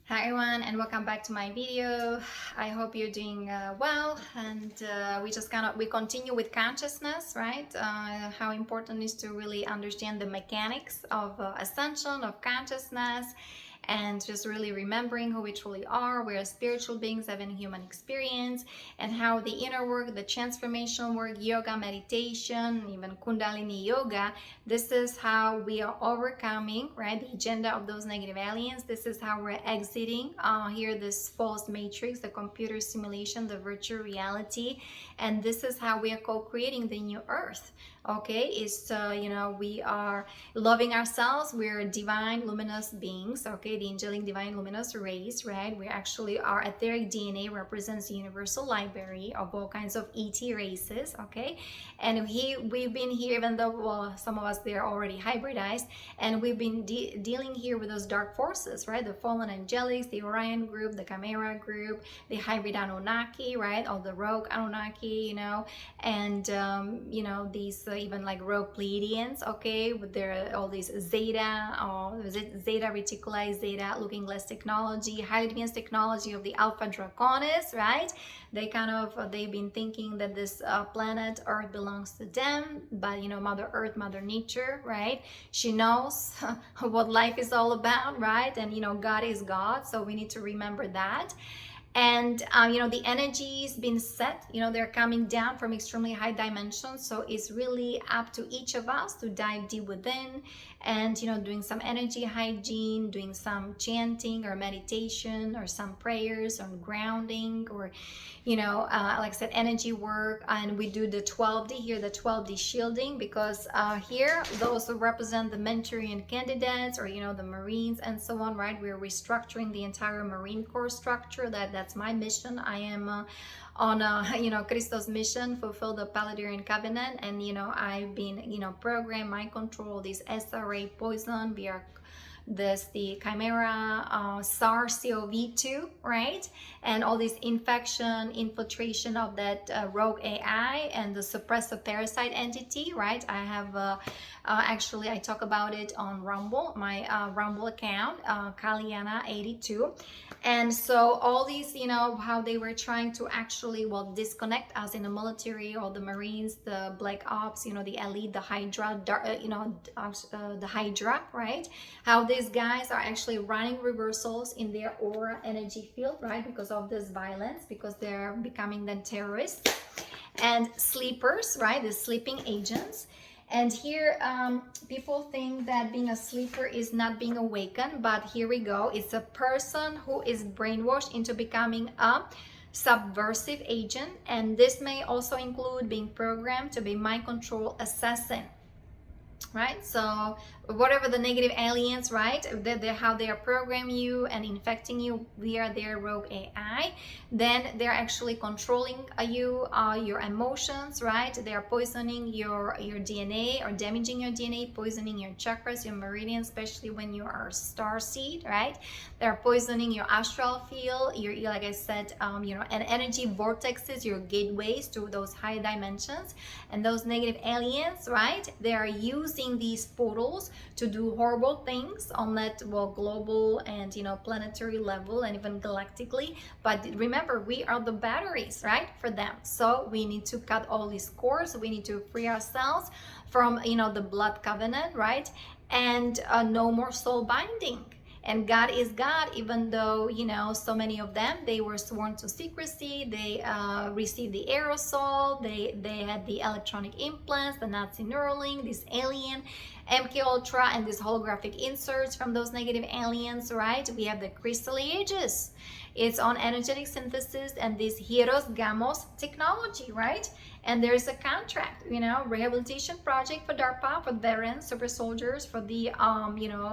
Hi everyone, and welcome back to my video. I hope you're doing well, and we continue with consciousness, right? How important it is to really understand the mechanics of ascension, of consciousness, and just really remembering who we truly are. We're spiritual beings having human experience, and how the inner work, the transformational work, yoga, meditation, even Kundalini yoga, this is how we are overcoming, right, the agenda of those negative aliens. This is how we're exiting here this false matrix, the computer simulation, the virtual reality, and this is how we are co-creating the new earth. Okay, is we are loving ourselves. We're divine luminous beings. Okay, the angelic divine luminous race, right? We actually, our etheric DNA represents the universal library of all kinds of ET races. Okay, and we've been here, even though, well, some of us, they're already hybridized, and we've been dealing here with those dark forces, right? The fallen angelics, the Orion group, the Chimera group, the hybrid Anunnaki, right? All the rogue Anunnaki, and these even like rogue Pleiadians, okay, with their all these Zeta, or Zeta Reticuli, Zeta looking glass technology, highly advanced technology of the Alpha Draconis, right? They've been thinking that this planet Earth belongs to them, but Mother Earth, Mother Nature, right? She knows what life is all about, right? And God is God, so we need to remember that. And the energy's been set, they're coming down from extremely high dimensions, so it's really up to each of us to dive deep within, and doing some energy hygiene, doing some chanting or meditation, or some prayers on grounding, or like I said, energy work. And we do the 12D here, the 12D shielding, because here those who represent the Manchurian candidates, or the Marines and so on, right? We're restructuring the entire Marine Corps structure. That's my mission. I am on CHRISTOS mission, fulfill the Palladarian covenant, and I've been program, mind control, this SRA poison, we are the Chimera SARS-CoV-2, right? And all this infection, infiltration of that rogue AI and the suppressor parasite entity, right? I have actually, I talk about it on Rumble, my Rumble account, Kaliana82. And so all these, how they were trying to actually, well, disconnect us in the military, or the Marines, the Black Ops, the elite, the Hydra, the Hydra, right? How these guys are actually running reversals in their aura energy field, right? Because of this violence, because they're becoming then terrorists and sleepers, right? The sleeping agents. And here people think that being a sleeper is not being awakened, but here we go. It's a person who is brainwashed into becoming a subversive agent, and this may also include being programmed to be mind control assassin, right? So whatever the negative aliens, right, how they are programming you and infecting you via their rogue AI, then they're actually controlling you, your emotions, right? They are poisoning your DNA, or damaging your DNA, poisoning your chakras, your meridians, especially when you are star seed, right? They're poisoning your astral field, your, like I said, and energy vortexes, your gateways to those high dimensions. And those negative aliens, right, they are using these portals to do horrible things on that, well, global and planetary level, and even galactically. But remember, we are the batteries, right, for them. So we need to cut all these cords. We need to free ourselves from the blood covenant, right? And no more soul binding. And God is God, even though so many of them, they were sworn to secrecy. They received the aerosol, they had the electronic implants, the Nazi Neuralink, this alien MK Ultra, and these holographic inserts from those negative aliens, right? We have the crystal ages. It's on energetic synthesis and this Hieros Gamos technology, right? And there's a contract, rehabilitation project for DARPA, for veterans, super soldiers, for the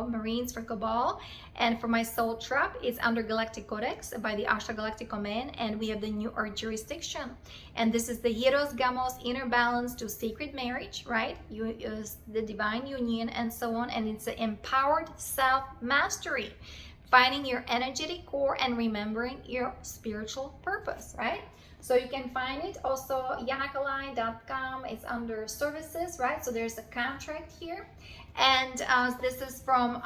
Marines, for Cabal, and for my soul trap. It's under Galactic Codex by the Ashtar Galactic Command, and we have the New Earth jurisdiction. And this is the Hieros Gamos inner balance to sacred marriage, right? The divine union, and so on. And it's an empowered self-mastery, finding your energetic core and remembering your spiritual purpose, right? So you can find it also yanakalai.com. It's under services, right? So there's a contract here, and this is from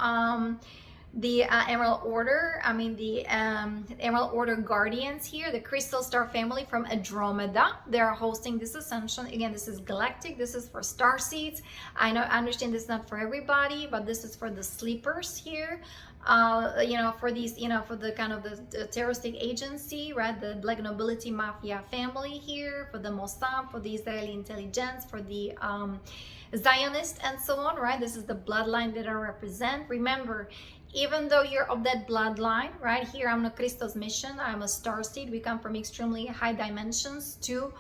the Emerald Order, the Emerald Order Guardians here, the Crystal Star family from Andromeda. They're hosting this ascension. Again, this is galactic. This is for star seeds. I understand this is not for everybody, but this is for the sleepers here. For these, for the kind of the terroristic agency, right? The Black Nobility Mafia family here, for the Mossad, for the Israeli intelligence, for the Zionist and so on, right? This is the bloodline that I represent. Remember, even though you're of that bloodline, right? Here I'm on Christos mission. I'm a starseed. We come from extremely high dimensions to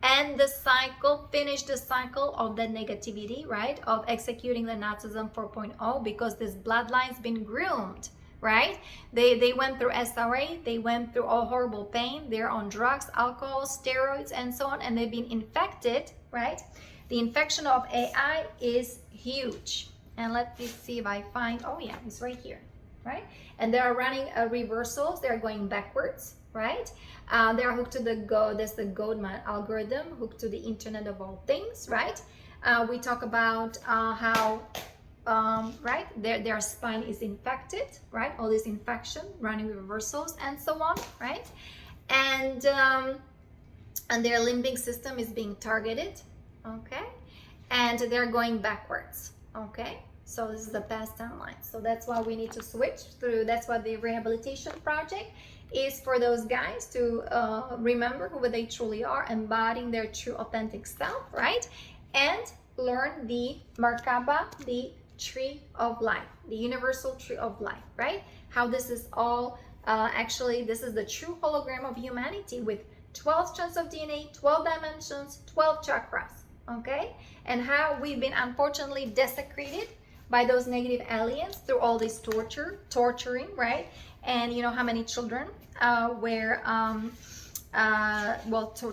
end the cycle, finish the cycle of that negativity, right? Of executing the Nazism 4.0, because this bloodline's been groomed, right? They went through SRA, they went through all horrible pain. They're on drugs, alcohol, steroids, and so on, and they've been infected, right? The infection of AI is huge. And let me see if I find, oh yeah, it's right here, right? And they are running reversals. They're going backwards, right? They are hooked to that's the Goldman algorithm, hooked to the Internet of all things, right? We talk about how, right, their spine is infected, right? All this infection, running reversals, and so on, right? And their limbic system is being targeted, okay? And they're going backwards, okay? So this is the past timeline. So that's why we need to switch through. That's what the rehabilitation project is for those guys to remember who they truly are, embodying their true authentic self, right? And learn the Merkaba, the tree of life, the universal tree of life, right? How this is all, actually, this is the true hologram of humanity with 12 strands of DNA, 12 dimensions, 12 chakras, okay? And how we've been unfortunately desecrated by those negative aliens through all this torturing, right? And you know how many children were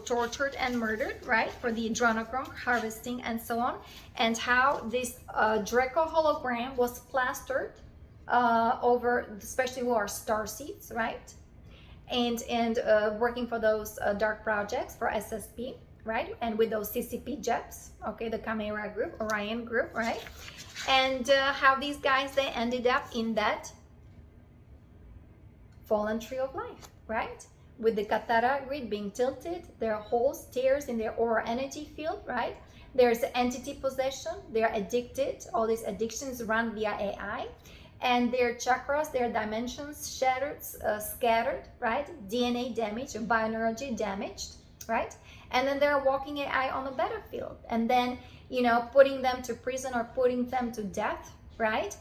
tortured and murdered, right? For the adrenochrome harvesting and so on. And how this Draco hologram was plastered over, especially who are star seeds, right? And working for those dark projects for SSP, right? And with those CCP jets, okay, the Chimera group, Orion group, right? And how these guys, they ended up in that fallen tree of life, right? With the Katara grid being tilted, there are holes, tears in their aura energy field, right? There's entity possession, they're addicted, all these addictions run via AI, and their chakras, their dimensions shattered, scattered, right? DNA damage, bioenergy damaged, right? And then they're walking AI on the battlefield, and then, you know, putting them to prison or putting them to death, right?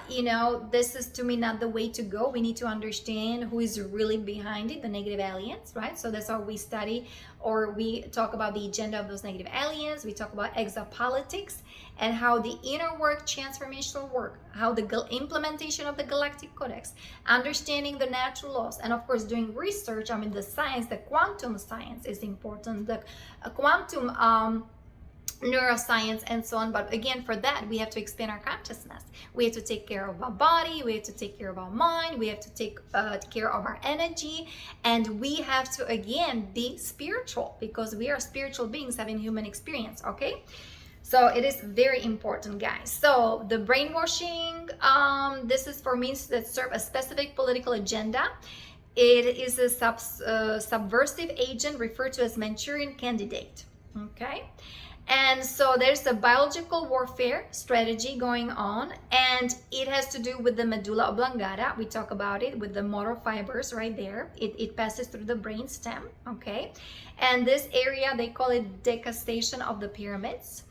You know, this is to me not the way to go. We need to understand who is really behind it, the negative aliens, right? So that's how we study, or we talk about the agenda of those negative aliens. We talk about exopolitics and how the inner work, transformational work, how the implementation of the Galactic Codex, understanding the natural laws, and of course doing research. I mean, the science, the quantum science is important, the quantum neuroscience and so on. But again, for that we have to expand our consciousness. We have to take care of our body, we have to take care of our mind, we have to take care of our energy, and we have to again be spiritual, because we are spiritual beings having human experience, okay? So it is very important, guys. So the brainwashing, this is for means that serve a specific political agenda. It is a subversive agent referred to as Manchurian candidate, okay? And so there's a biological warfare strategy going on, and it has to do with the medulla oblongata. We talk about it with the motor fibers right there. It passes through the brain stem, okay? And this area, they call it decussation of the pyramids.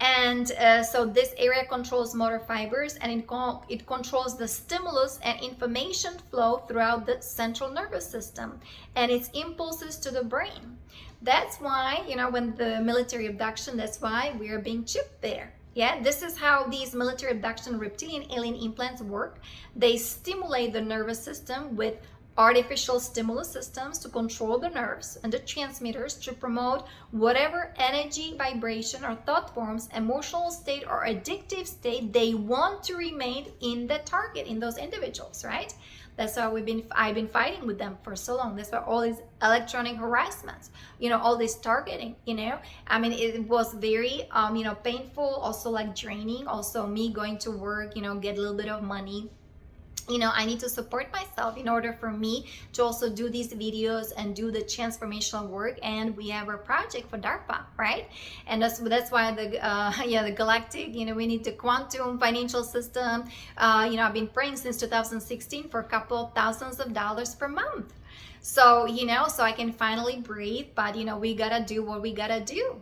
And so this area controls motor fibers, and it controls the stimulus and information flow throughout the central nervous system and its impulses to the brain. That's why, you know, when the military abduction, that's why we are being chipped there. Yeah, this is how these military abduction reptilian alien implants work. They stimulate the nervous system with artificial stimulus systems to control the nerves and the transmitters to promote whatever energy, vibration, or thought forms, emotional state, or addictive state they want to remain in the target, in those individuals, right? That's why I've been fighting with them for so long. That's why all these electronic harassments, you know, all this targeting, you know, I mean, it was very, you know, painful, also like draining, also me going to work, you know, get a little bit of money. You know, I need to support myself in order for me to also do these videos and do the transformational work. And we have a project for DARPA, right? And that's why the the galactic, you know, we need the quantum financial system. You know, I've been praying since 2016 for a couple of thousands of dollars per month. So, you know, so I can finally breathe, but you know, we gotta do what we gotta do.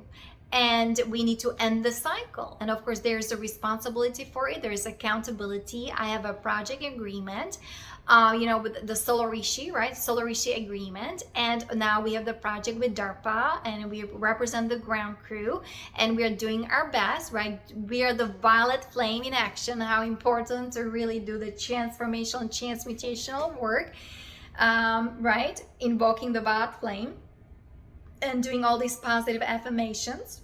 And we need to end the cycle. And of course, there's a responsibility for it. There's accountability. I have a project agreement, you know, with the Solar Rishi, right? Solar Rishi agreement. And now we have the project with DARPA, and we represent the ground crew, and we are doing our best, right? We are the violet flame in action. How important to really do the transformational, transmutational work, right? Invoking the violet flame and doing all these positive affirmations,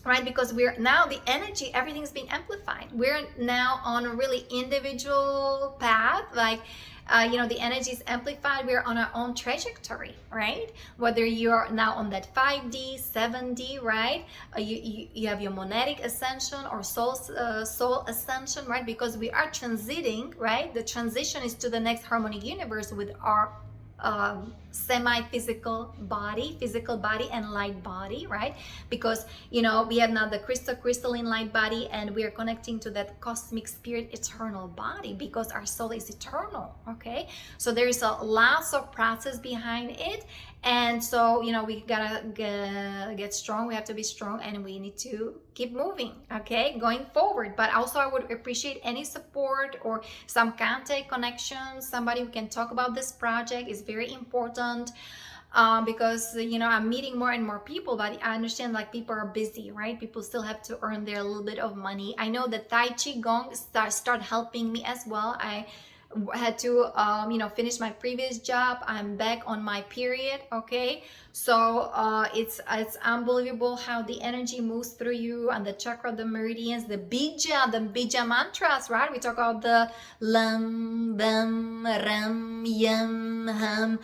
right? Because we're now the energy, everything's being amplified. We're now on a really individual path, like you know, the energy is amplified. We're on our own trajectory, right? Whether you're now on that 5D, 7D, right? You have your monadic ascension or soul ascension, right? Because we are transiting, right? The transition is to the next harmonic universe with our semi-physical body, physical body and light body, right? Because, you know, we have now the crystalline light body, and we are connecting to that cosmic spirit eternal body, because our soul is eternal. Okay, so there's a lots of process behind it. And so, you know, we gotta get strong. We have to be strong, and we need to keep moving, okay, going forward. But also, I would appreciate any support or some contact connections, somebody who can talk about this project is very important. Because, you know, I'm meeting more and more people, but I understand like people are busy, right? People still have to earn their little bit of money. I know that Tai Chi Gong start helping me as well. I had to you know, finish my previous job. I'm back on my period, okay? So it's unbelievable how the energy moves through you, and the chakra, the meridians, the bija mantras, right? We talk about the lam, bam, ram, yam, ham,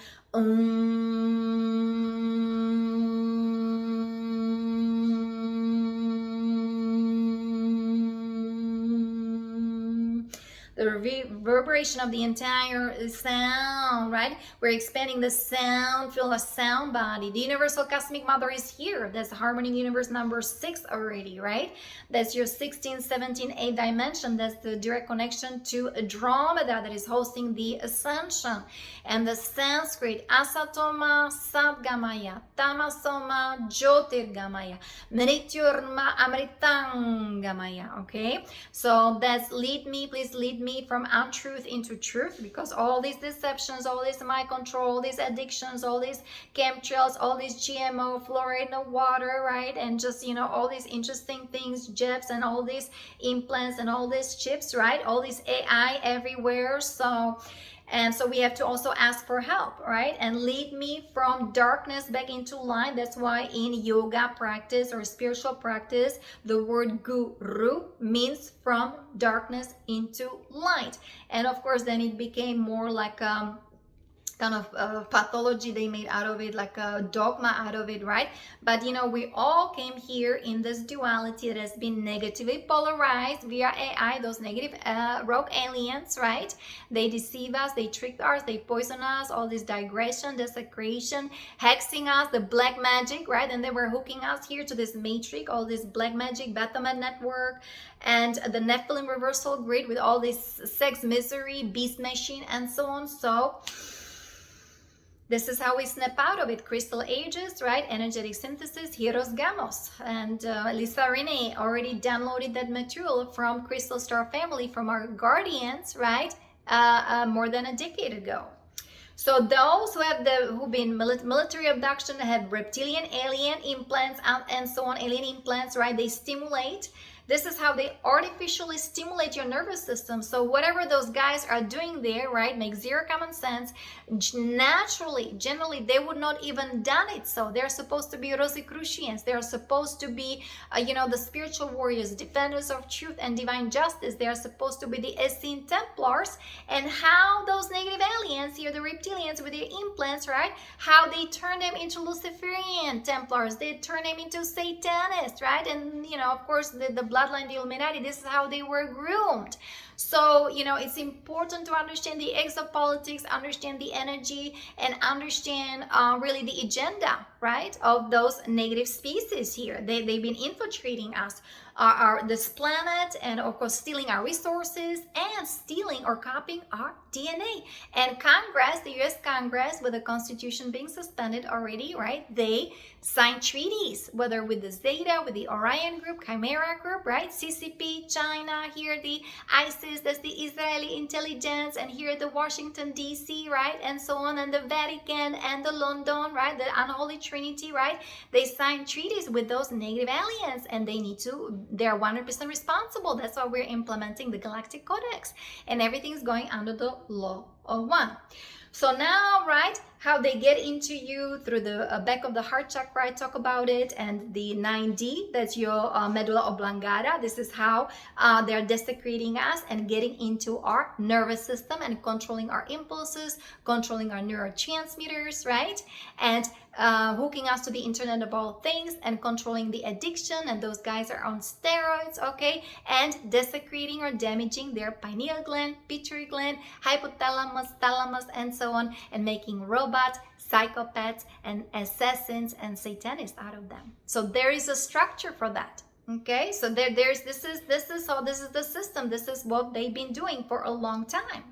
the reverberation of the entire sound, right? We're expanding the sound, feel a sound body. The universal cosmic mother is here. That's harmony universe number 6 already, right? That's your 16, 17, 8 dimension. That's the direct connection to Andromeda that is hosting the ascension. And the Sanskrit, asatoma sadgamaya, tamasoma jyotirgamaya, mrityurma amritangamaya, okay? So that's lead me, please lead me from untruth into truth, because all these deceptions, all this mind control, all these addictions, all these chemtrails, all these GMO, fluoride in the water, right? And just, you know, all these interesting things, jabs and all these implants and all these chips, right? All these AI everywhere. So we have to also ask for help, right? And lead me from darkness back into light. That's why in yoga practice or spiritual practice, the word guru means from darkness into light. And of course, then it became more like kind of pathology they made out of it, like a dogma out of it, right? But you know, we all came here in this duality that has been negatively polarized via AI, those negative rogue aliens, right? They deceive us, they tricked us, they poison us, all this digression, desecration, hexing us, the black magic, right? And they were hooking us here to this matrix, all this black magic, Baphomet network, and the Nephilim reversal grid with all this sex misery, beast machine, and so on. So this is how we snap out of it. Crystal ages, right? Energetic synthesis, Heroes Gamos. And Lisa Renee already downloaded that material from Crystal Star Family, from our guardians, right? More than a decade ago. So those who've been military abduction, have reptilian alien implants and so on, alien implants, right? They stimulate This is how they artificially stimulate your nervous system. So whatever those guys are doing there, right, makes zero common sense. Naturally, generally, they would not even done it. So they're supposed to be Rosicrucians. They're supposed to be, the spiritual warriors, defenders of truth and divine justice. They are supposed to be the Essene Templars. And how those negative aliens here, the reptilians with their implants, right, how they turn them into Luciferian Templars. They turn them into Satanists, right? And, of course, the bloodline, the Illuminati, this is how they were groomed. So, it's important to understand the exopolitics, understand the energy, and understand really the agenda, right, of those negative species here. They've been infiltrating us, this planet, and of course stealing our resources and stealing or copying our DNA. And Congress, the US Congress, with the Constitution being suspended already, right, they signed treaties, whether with the Zeta, with the Orion group, Chimera group, right, CCP, China, here the ISIS, that's the Israeli intelligence, and here the Washington DC, right, and so on, and the Vatican and the London, right, the unholy trinity, right. They signed treaties with those negative aliens, and they're 100% responsible. That's why we're implementing the Galactic Codex, and everything's going under the law of one. So now, right, how they get into you through the back of the heart chakra, I talk about it, and the 9D, that's your medulla oblongata. This is how they're desecrating us and getting into our nervous system and controlling our impulses, controlling our neurotransmitters, right? And hooking us to the internet of all things and controlling the addiction, and those guys are on steroids, okay, and desecrating or damaging their pineal gland, pituitary gland, hypothalamus, thalamus, and so on, and making robots, psychopaths, and assassins and satanists out of them. So there is a structure for that. Okay, so this is the system. This is what they've been doing for a long time.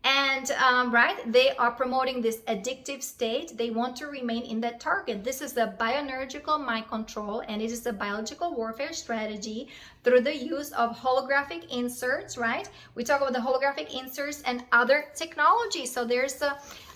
And right, they are promoting this addictive state. They want to remain in that target. This is a bioenergetical mind control, and it is a biological warfare strategy through the use of holographic inserts, right? We talk about the holographic inserts and other technologies. So there's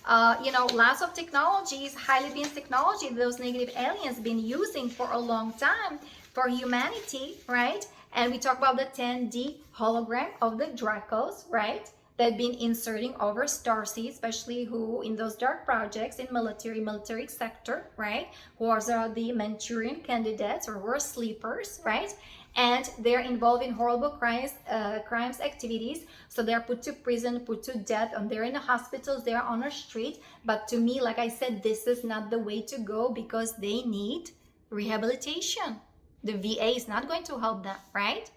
lots of technologies, highly advanced technology, those negative aliens been using for a long time for humanity, right? And we talk about the 10D hologram of the Dracos, right? That been inserting over starseeds, especially who in those dark projects in military sector, right? Who are the Manchurian candidates, or who are sleepers, right? And they're involved in horrible crimes, activities. So they're put to prison, put to death, and they're in the hospitals, they're on the street. But to me, like I said, this is not the way to go, because they need rehabilitation. The VA is not going to help them, right?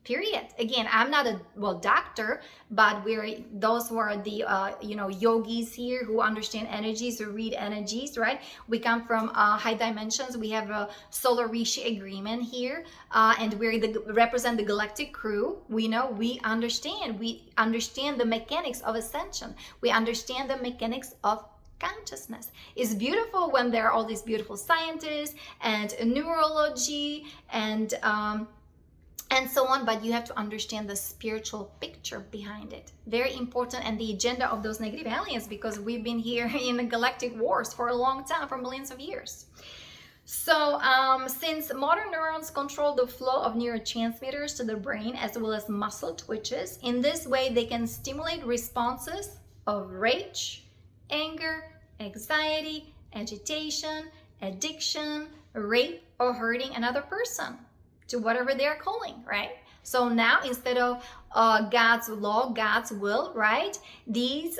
Period. Again, I'm not a doctor, but we're those who are the yogis here, who understand energies, who read energies, right? We come from high dimensions. We have a solar Rishi agreement here, and represent the galactic crew. We understand the mechanics of ascension. We understand the mechanics of consciousness. It's beautiful when there are all these beautiful scientists and neurology and so on, but you have to understand the spiritual picture behind it. Very important, and the agenda of those negative aliens, because we've been here in the galactic wars for a long time, for millions of years. So since motor neurons control the flow of neurotransmitters to the brain as well as muscle twitches, in this way they can stimulate responses of rage, anger, anxiety, agitation, addiction, rape, or hurting another person to whatever they're calling, right? So now, instead of God's law, God's will, right? These,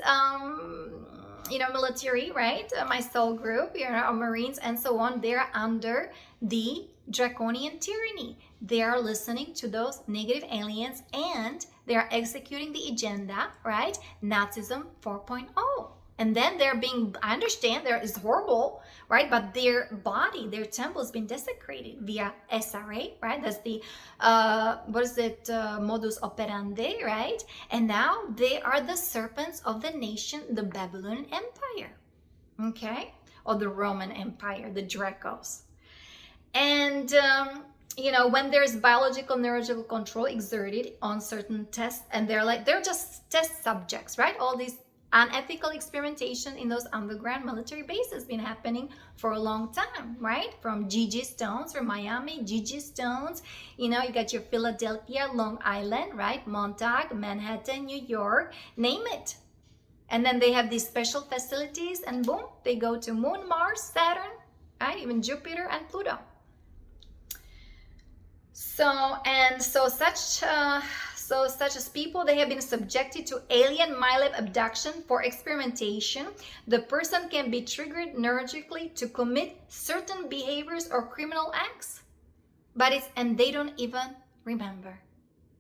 military, right? My soul group, Marines and so on, they're under the draconian tyranny. They are listening to those negative aliens, and they are executing the agenda, right? Nazism 4.0. And then they're being, I understand there is horrible, right? But their body, their temple has been desecrated via SRA, right? That's the, modus operandi, right? And now they are the serpents of the nation, the Babylonian Empire, okay? Or the Roman Empire, the Dracos. And, when there's biological, neurological control exerted on certain tests, and they're just test subjects, right? All these unethical experimentation in those underground military bases been happening for a long time, right? From Gigi Stones, from Miami, Gigi Stones, you know, you got your Philadelphia, Long Island, right? Montauk, Manhattan, New York, name it. And then they have these special facilities, and boom, they go to Moon, Mars, Saturn, right? Even Jupiter and Pluto. Such as people, they have been subjected to alien MyLab abduction for experimentation. The person can be triggered neurologically to commit certain behaviors or criminal acts, and they don't even remember,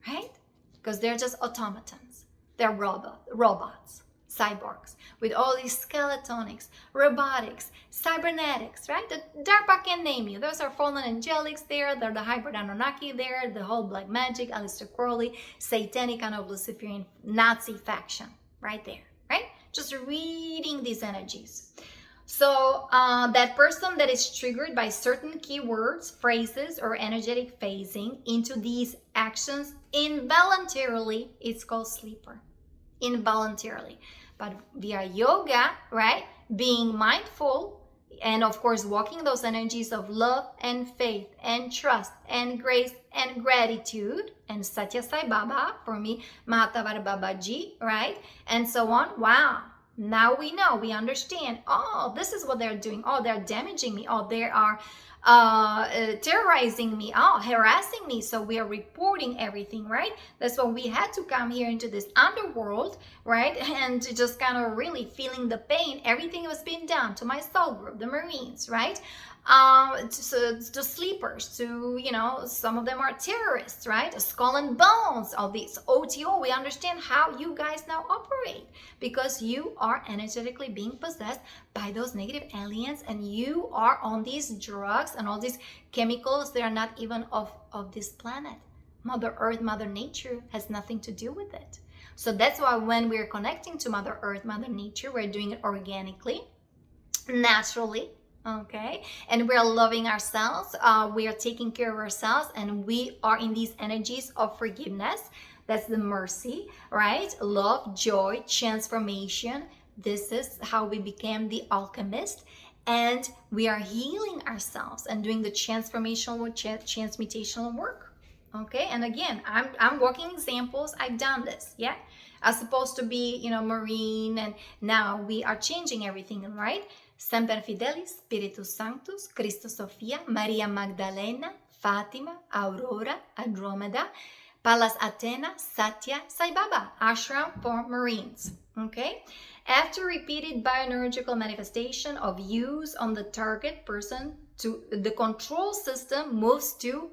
right? Because they're just automatons. They're robots, cyborgs, with all these skeletonics, robotics, cybernetics, right? The DARPA can name you. Those are fallen angelics there. They're the hybrid Anunnaki there, the whole black magic, Aleister Crowley, satanic kind of Luciferian Nazi faction right there, right? Just reading these energies. So that person that is triggered by certain keywords, phrases, or energetic phasing into these actions involuntarily, it's called sleeper. Involuntarily. But via yoga, right, being mindful, and of course walking those energies of love and faith and trust and grace and gratitude, and Satya Sai Baba, for me Mahatavar Babaji, right, and so on. Wow, now we know, we understand, oh, this is what they're doing, oh, they're damaging me, oh, they are terrorizing me, oh, harassing me. So we are reporting everything, right? That's why we had to come here into this underworld, right? And to just kind of really feeling the pain. Everything was being done to my soul group, the Marines, right? To sleepers, to, you know, some of them are terrorists, right? Skull and Bones, all these OTO. We understand how you guys now operate, because you are energetically being possessed by those negative aliens, and you are on these drugs and all these chemicals that are not even of this planet. Mother Earth, Mother Nature has nothing to do with it. So that's why when we're connecting to Mother Earth, Mother Nature, we're doing it organically, naturally, okay, and we're loving ourselves, we are taking care of ourselves, and we are in these energies of forgiveness. That's the mercy, right? Love, joy, transformation. This is how we became the alchemist, and we are healing ourselves and doing the transformational, transmutational work. Okay, and again, I'm walking examples. I've done this, yeah. I was supposed to be, you know, Marine, and now we are changing everything, right? Semper Fidelis, Spiritus Sanctus, CHRISTOS, SOPHIA, Maria Magdalena, FATIMA, AURORA, Andromeda, PALLAS, ATHENA, SATHYA, Sai Baba, ASHRAM for Marines. Okay? After repeated bioenergetical manifestation of use on the target person, to the control system moves to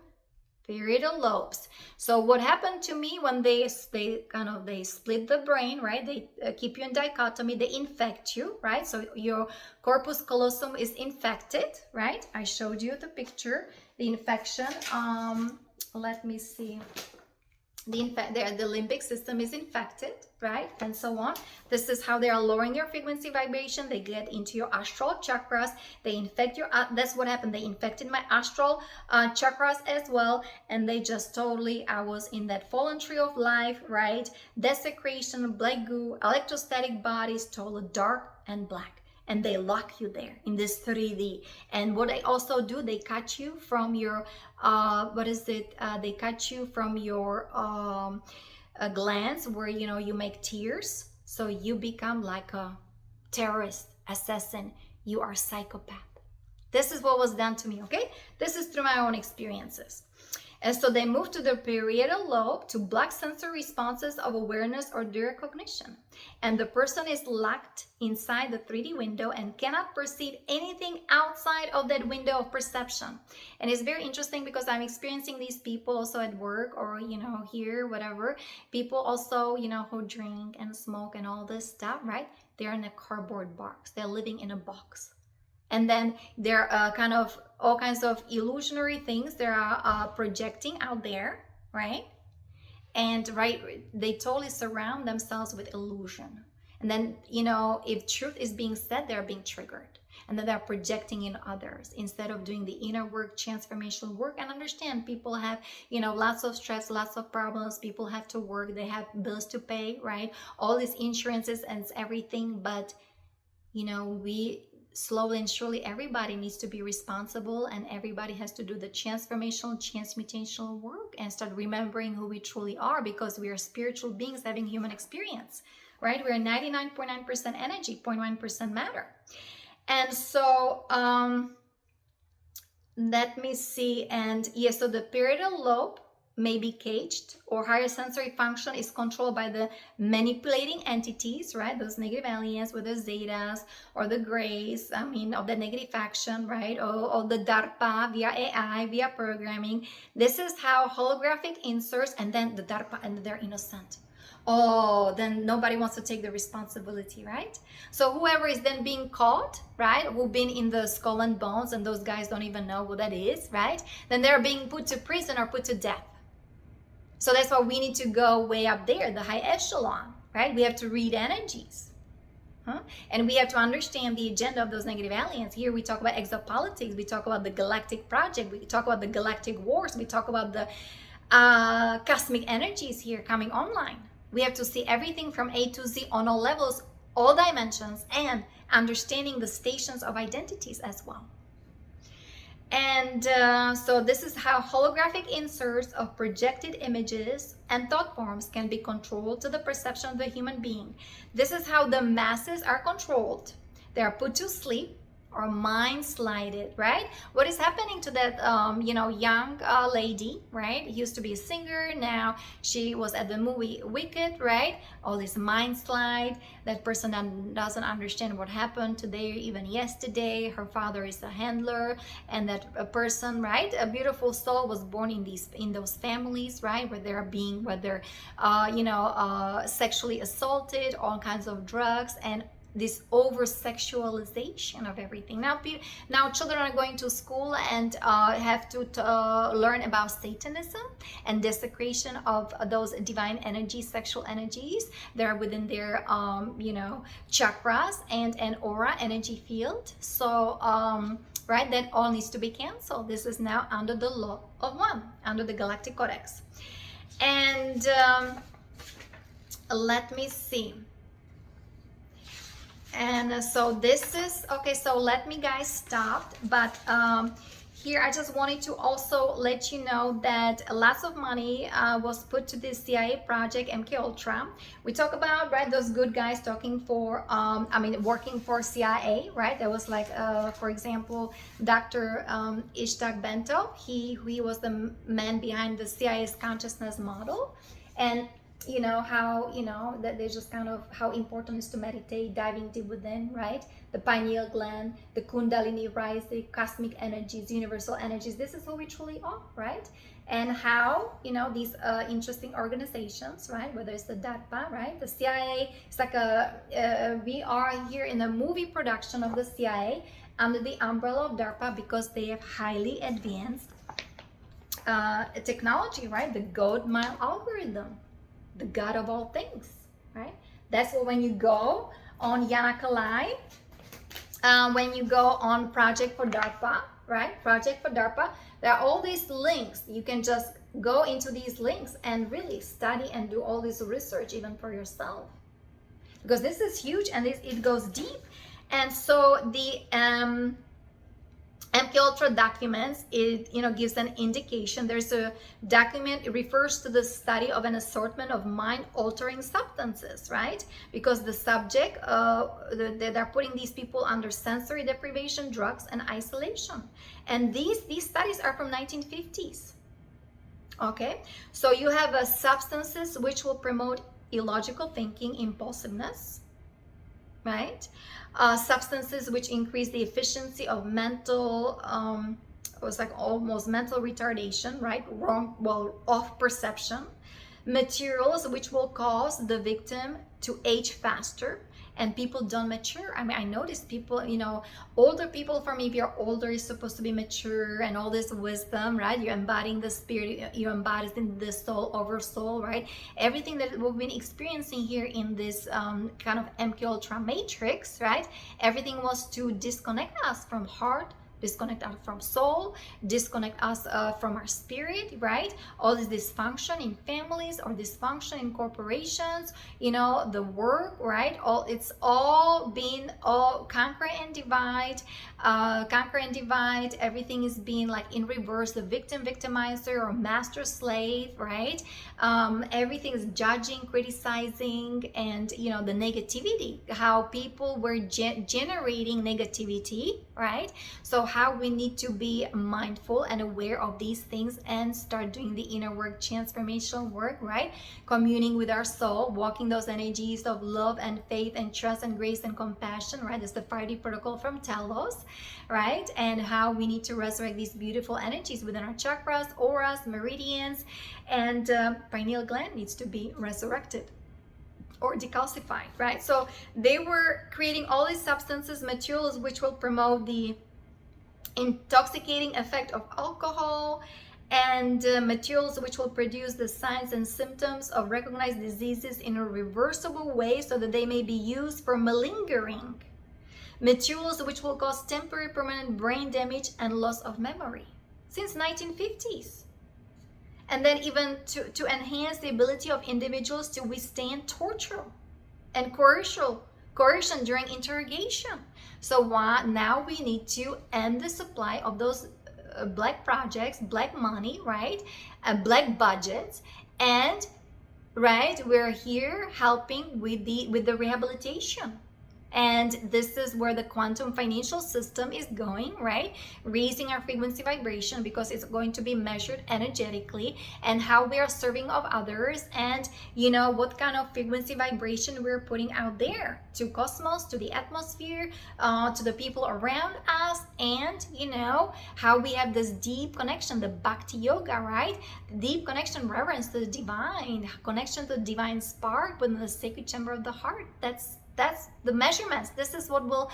parietal lobes. So what happened to me when they split the brain, right? They keep you in dichotomy, they infect you, right? So your corpus callosum is infected, right? I showed you the picture, the infection. Let me see. The limbic system is infected, right? And so on. This is how they are lowering your frequency vibration. They get into your astral chakras. They infect your, that's what happened. They infected my astral chakras as well. And they just totally, I was in that fallen tree of life, right? Desecration, black goo, electrostatic bodies, totally dark and black. And they lock you there in this 3D. And what they also do, they cut you from your, they cut you from your glands where, you know, you make tears. So you become like a terrorist, assassin. You are a psychopath. This is what was done to me, okay? This is through my own experiences. And so they move to the parietal lobe to block sensory responses of awareness or direct cognition. And the person is locked inside the 3D window and cannot perceive anything outside of that window of perception. And it's very interesting because I'm experiencing these people also at work or, you know, here, whatever. People also, you know, who drink and smoke and all this stuff, right? They're in a cardboard box. They're living in a box. And then there are kind of all kinds of illusionary things that are projecting out there, right? And they totally surround themselves with illusion. And then, you know, if truth is being said, they're being triggered. and that they're projecting in others instead of doing the inner work, transformational work. And understand, people have, you know, lots of stress, lots of problems. People have to work, they have bills to pay, right? All these insurances and everything. But, you know, we slowly and surely, everybody needs to be responsible, and everybody has to do the transmutational work and start remembering who we truly are, because we are spiritual beings having human experience, right? We're 99.9% energy, 0.1% matter. And so let me see. And yes, so the parietal lobe may be caged, or higher sensory function is controlled by the manipulating entities, right? Those negative aliens, whether zetas or the grays, I mean, of the negative faction, right? Or the DARPA via AI, via programming. This is how holographic inserts, and then the DARPA, and they're innocent. Oh, then nobody wants to take the responsibility, right? So whoever is then being caught, right, who've been in the skull and bones, and those guys don't even know what that is, right? Then they're being put to prison or put to death. So that's why we need to go way up there, the high echelon, right? We have to read energies. And we have to understand the agenda of those negative aliens. Here we talk about exopolitics, we talk about the galactic project, we talk about the galactic wars, we talk about the cosmic energies here coming online. We have to see everything from A to Z on all levels, all dimensions, and understanding the stations of identities as well. And so this is how holographic inserts of projected images and thought forms can be controlled to the perception of the human being. This is how the masses are controlled. They are put to sleep or mind slided, right? What is happening to that, you know, young lady, right? Used to be a singer, now she was at the movie Wicked, right? All this mind slide. That person doesn't understand what happened today, even yesterday. Her father is a handler, and that a person, right? A beautiful soul was born in those families, right? Where they're being, you know, sexually assaulted, all kinds of drugs, and this over-sexualization of everything. Now children are going to school and have to learn about Satanism and desecration of those divine energies, sexual energies that are within their, you know, chakras and an aura energy field. So, right, that all needs to be canceled. This is now under the law of one, under the Galactic Codex. And let me see. And so this is okay. So let me guys stop, but here I just wanted to also let you know that lots of money was put to this CIA project MK Ultra. We talk about, right, those good guys talking for I mean working for CIA, right? There was like for example Dr. Ishtak Bento. He was the man behind the CIA's consciousness model. And you know how, you know, that they just kind of how important is to meditate, diving deep within, right? The pineal gland, the kundalini rising, cosmic energies, universal energies. This is who we truly are, right? And how, you know, these interesting organizations, right? Whether it's the DARPA, right? The CIA, it's like we are here in a movie production of the CIA under the umbrella of DARPA, because they have highly advanced technology, right? The gold mile algorithm, the God of all things, right? That's what when you go on Yanakalai, when you go on Project for DARPA, right? Project for DARPA, there are all these links. You can just go into these links and really study and do all this research even for yourself, because this is huge and it goes deep. And so the MK Ultra documents, it, you know, gives an indication. There's a document, it refers to the study of an assortment of mind-altering substances, right? Because the subject, they're putting these people under sensory deprivation, drugs, and isolation. And these studies are from 1950s. Okay, so you have substances which will promote illogical thinking, impulsiveness, right? Substances which increase the efficiency of mental, it was like almost mental retardation, right? Off perception. Materials which will cause the victim to age faster, and people don't mature. I mean, I notice people, you know, older people, for me, if you're older, is supposed to be mature and all this wisdom, right? You're embodying the spirit, you're embodying the soul over soul, right? Everything that we've been experiencing here in this kind of MK Ultra matrix, right? Everything was to disconnect us from heart, disconnect us from soul, disconnect us from our spirit, right? All this dysfunction in families or dysfunction in corporations, you know, the work, right? It's all been conquer and divide, everything is being like in reverse, the victim victimizer or master slave, right? Everything is judging, criticizing, and you know, the negativity, how people were generating negativity, right? So how we need to be mindful and aware of these things and start doing the inner work, transformational work, right? Communing with our soul, walking those energies of love and faith and trust and grace and compassion, right? That's the 5D protocol from Telos, right? And how we need to resurrect these beautiful energies within our chakras, auras, meridians, and pineal gland needs to be resurrected or decalcified, right? So they were creating all these substances, materials, which will promote the intoxicating effect of alcohol, and materials which will produce the signs and symptoms of recognized diseases in a reversible way so that they may be used for malingering. Materials which will cause temporary permanent brain damage and loss of memory since 1950s. And then even to enhance the ability of individuals to withstand torture and coercion during interrogation. So now we need to end the supply of those black projects, black money, right? Black budgets, and right, we're here helping with the rehabilitation. And this is where the quantum financial system is going, right? Raising our frequency vibration, because it's going to be measured energetically, and how we are serving of others, and you know, what kind of frequency vibration we're putting out there to cosmos, to the atmosphere, to the people around us, and you know, how we have this deep connection, the bhakti yoga, right? Deep connection, reverence to the divine, connection to the divine spark within the sacred chamber of the heart. That's the measurements. This is what will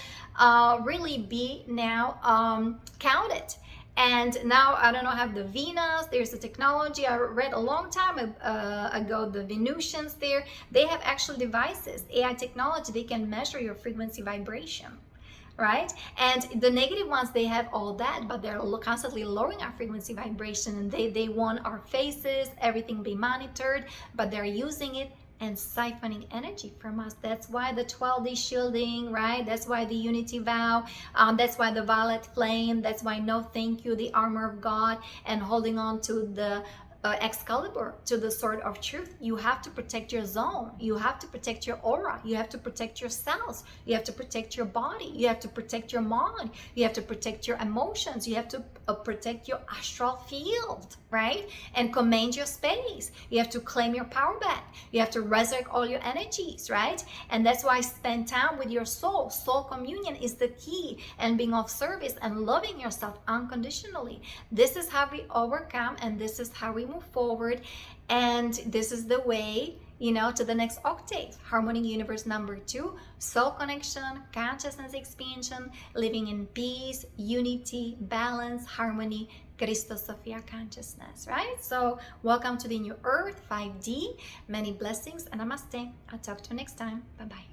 really be now counted. And now I don't know, have the Venus, there's a technology I read a long time ago, the Venusians there, they have actual devices, AI technology, they can measure your frequency vibration, right? And the negative ones, they have all that, but they're constantly lowering our frequency vibration, and they want our faces, everything be monitored, but they're using it and siphoning energy from us. That's why the 12D shielding, right? That's why the unity vow, that's why the violet flame, that's why no thank you, the armor of God, and holding on to the Excalibur, to the sword of truth. You have to protect your zone, you have to protect your aura, you have to protect your cells, you have to protect your body, you have to protect your mind, you have to protect your emotions, you have to protect your astral field, right? And command your space. You have to claim your power back, you have to resurrect all your energies, right? And that's why spend time with your soul. Soul communion is the key, and being of service and loving yourself unconditionally. This is how we overcome, and this is how we move forward, and this is the way, you know, to the next octave. Harmonic universe number 2, soul connection, consciousness expansion, living in peace, unity, balance, harmony, Christos Sophia consciousness, right? So welcome to the new earth, 5D. Many blessings and namaste. I'll talk to you next time. Bye bye.